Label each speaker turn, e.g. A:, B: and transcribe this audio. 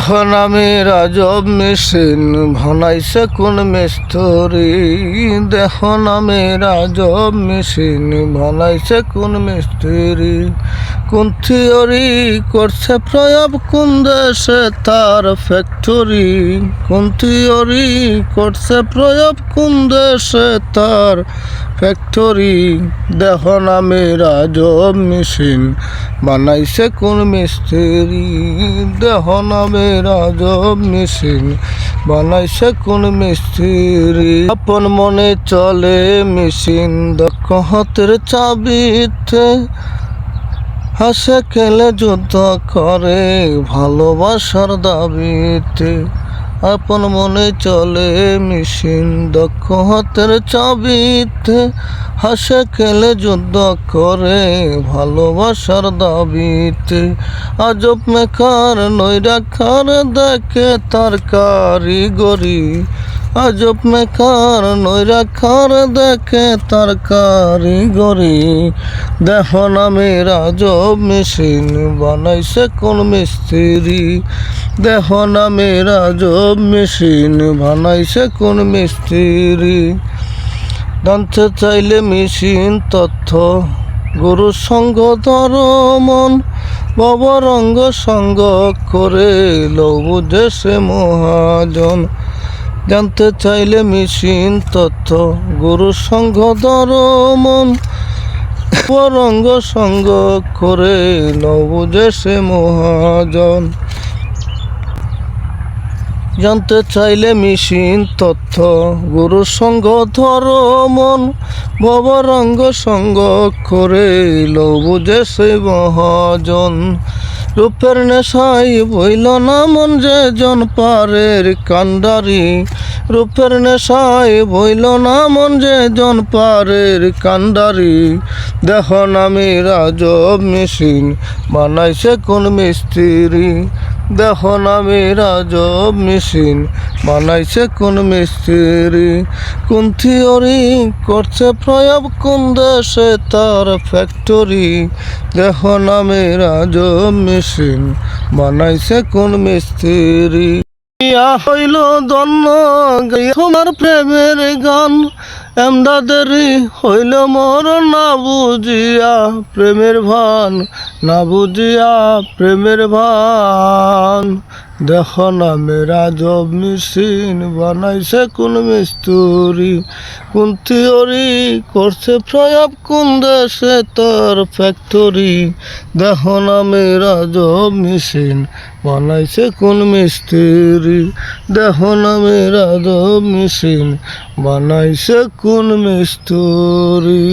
A: এখন আমি রাজব মেশিন বানাইছে কোন মিস্ত্রি। দেখুন আমি রাজব মেশিন বানাইছে কোন মিস্ত্রি। কোন থিওরি করছে প্রয়োগ কোন দেশে তার ফ্যাক্টরি। কোন থিওরি করছে প্রয়োগ কোন দেশে তার ফ্যাক্টরি। দেখুন আমি রাজব মেশিন বানাইছে কোন মিস্ত্রি। দেখুন আমি রাজব মেশিন বানাইছে কোন মিস্ত্রি। আপন মনে চলে মেশিন দক্ষ হাতের চাবিতে। হাসে খেলে যুদ্ধ করে ভালোবাসার দাবিতে। আপন মনে চলে মেশিন দক্ষ হাতের চাবিতে। হাসে খেলে যুদ্ধ করে ভালোবাসার দাবিতে। আজব মেকার নৈরাখার দেখে তার কারিগরি। আজব মেকার নৈরাখার দেখে তার কারিগরি। দেখুন আমি রাজব মেশিন বানাইছে কোন মিস্ত্রি। দেখুন আমি রাজব মেশিন বানাইছে কোন মিস্ত্রি। জানতে চাইলে মেশিন তথ্য গুরু সঙ্গ ধর্মন। ভবরঙ্গ সঙ্গ করে লবু দেশে মহাজন। জানতে চাইলে মেশিন তথ্য গুরু সঙ্গ ধর্মন। ভবরঙ্গ সঙ্গ করে লবু দেশে মহাজন। জানতে চাইলে মেশিন তথ্য গুরু সঙ্গ ধর্মন। ভবরঙ্গ সঙ্গ করে লবু দেশে মহাজন। রূপের নেশাই বইল না মন যে জন পারের কান্ডারি। রূপের নেশাই বইল না মন যে জন পারের কান্ডারি। দেখুন আমি রাজব মেশিন বানাইছে কোন মিস্ত্রি। দেখুন আমি রাজব মেশিন বানাইছে কোন মিস্ত্রি। কোন থিওরি করছে প্রয়োগ কোন দেশে তার ফ্যাক্টরি। দেখুন আমি রাজব মেশিন বানাইছে কোন মিস্ত্রি। হইল দন্ন তোমার প্রেমের গান। এমদাদেরি হইল মোর না বুঝিয়া প্রেমের ভান। না বুঝিয়া প্রেমের ভান। দেখুন আমি রাজব মেশিন বানাইছে কোন মিস্ত্রি। কোন থিওরি করছে প্রয়োগ কোন দেশে তার ফ্যাক্টরি। দেখুন আমি রাজব মেশিন বানাইছে কোন মিস্ত্রি। দেখুন আমি রাজব মেশিন বানাইছে কোন মিস্ত্রি।